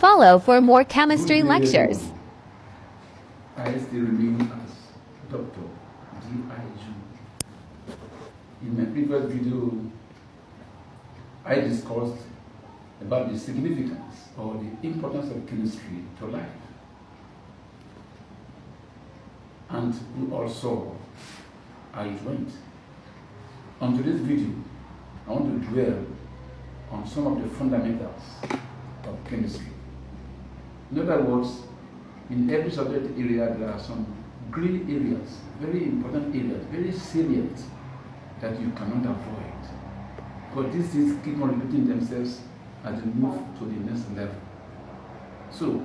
follow for more chemistry lectures. I still remain as Dr. D.I.Ju. In my previous video, I discussed about the significance or the importance of chemistry to life. And you all saw how it went. On today's video, I want to dwell on some of the fundamentals of chemistry. In other words, in every subject area, there are some gray areas, very important areas, very salient, that you cannot avoid. But these things keep on repeating themselves as you move to the next level. So,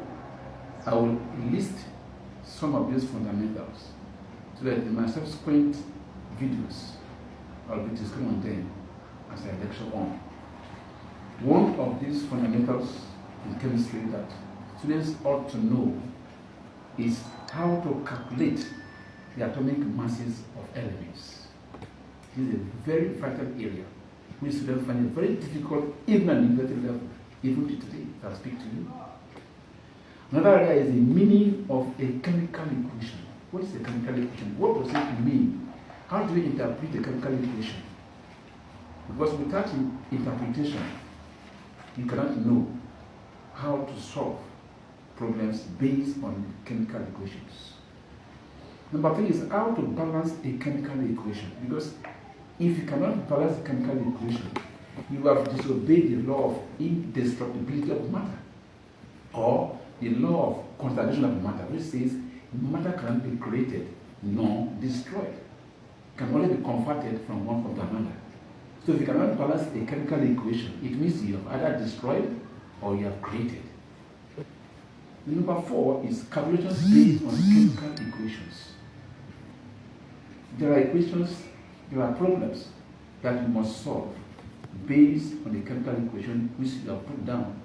I will list some of these fundamentals so that in my subsequent videos, I'll be discussing on them as I lecture on. One of these fundamentals in chemistry that students ought to know is how to calculate the atomic masses of elements. This is a very vital area which students find it very difficult even at university level, even today, as I speak to you. Another area is the meaning of a chemical equation. What is a chemical equation? What does it mean? How do we interpret a chemical equation? Because without interpretation, you cannot know how to solve problems based on chemical equations. Number 3 is how to balance a chemical equation. Because if you cannot balance a chemical equation, you have disobeyed the law of indestructibility of matter, or the law of conservation of matter, which says matter cannot be created nor destroyed. It can only be converted from one form to another. So if you cannot balance a chemical equation, it means you have either destroyed or you have created. Number 4 is calculations based on chemical equations. There are equations, there are problems that you must solve based on the chemical equation which you have put down.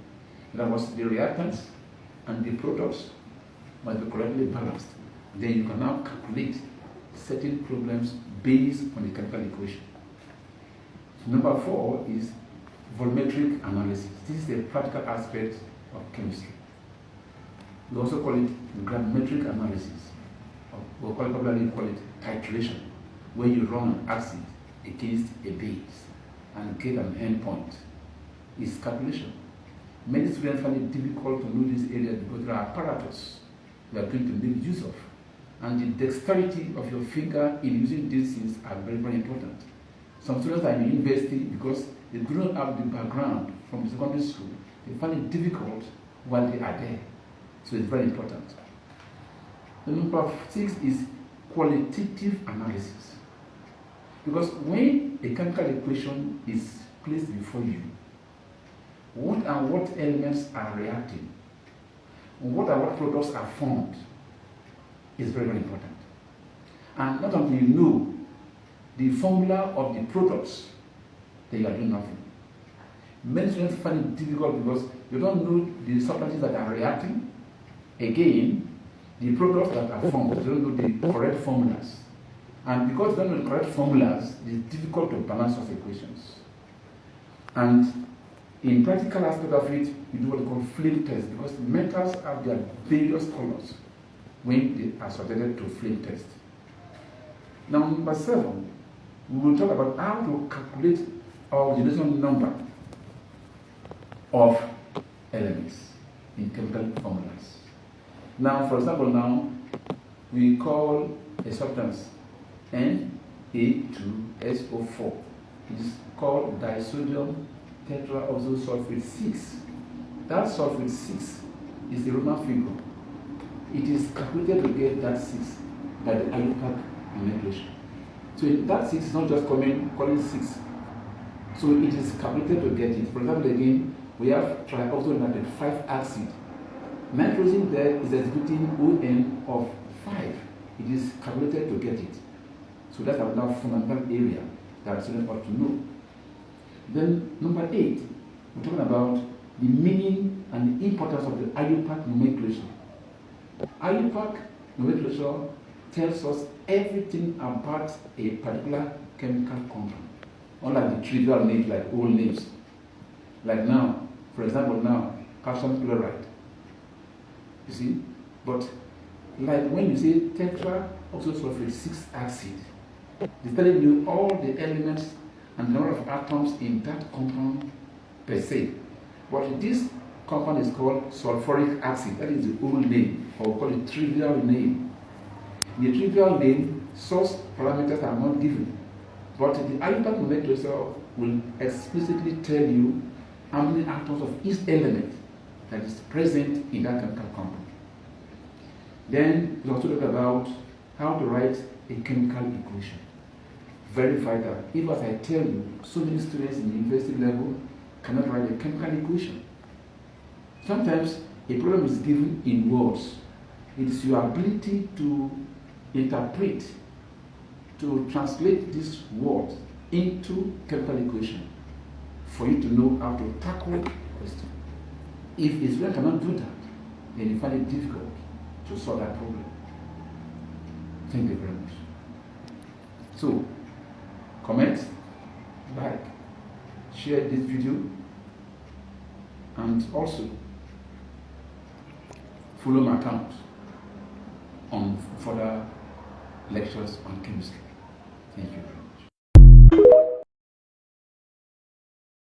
That was the reactants and the products must be correctly balanced. Then you can now calculate certain problems based on the chemical equation. Number 4 is volumetric analysis. This is a practical aspect of chemistry. We also call it gravimetric analysis, or we probably call it titration, where you run an acid against a base and get an endpoint. It's calculation. Many students find it difficult to know this area because there are apparatus we are going to make use of. And the dexterity of your finger in using these things are very, very important. Some students are in university because they do not have the background from secondary school. They find it difficult while they are there. So it's very important. The number 6 is qualitative analysis. Because when a chemical equation is placed before you, what and what elements are reacting, what and what products are formed, is very, very important. And not only you know the formula of the products, then you are doing nothing. Many students find it difficult because you don't know the substances that are reacting. Again, the products that are formed, you don't know the correct formulas. And because you don't know the correct formulas, it's difficult to balance those equations. And in practical aspect of it, you do what we call flame test, because metals have their various colors when they are subjected to flame test. Now, number 7, we will talk about how to calculate our generation number of elements in chemical formulas. Now, for example, now we call a substance Na2SO4. It is called disodium tetraoxosulfate 6. That sulfate 6 is the Roman figure. It is calculated to get that 6 by the IUPAC nomenclature. So that 6 is not just calling 6. So it is calculated to get it. For example, again, we have trioxonitrate 5 acid. Nitrogen there is exhibiting ON of 5. It is calculated to get it. So that's another fundamental area that students ought to know. Then number 8, we're talking about the meaning and the importance of the IUPAC nomenclature. IUPAC nomenclature tells us everything about a particular chemical compound, unlike the trivial names like old names. Like now, for example, now calcium chloride. You see? But like when you say tetraoxosulfate 6 acid, it's telling you all the elements and the number of atoms in that compound per se. But this compound is called sulfuric acid. That is the old name, or we call it trivial name. In the trivial name, source parameters are not given. But the impact molecule will explicitly tell you how many atoms of each element that is present in that chemical compound. Then we also talk about how to write a chemical equation. Very vital. If, as I tell you, so many students in the university level cannot write a chemical equation. Sometimes a problem is given in words. It is your ability to interpret, to translate these words into chemical equation for you to know how to tackle the question. If a student cannot do that, then you find it difficult to solve that problem. Thank you very much. So, comment, like, share this video, and also follow my account on further lectures on chemistry. Thank you.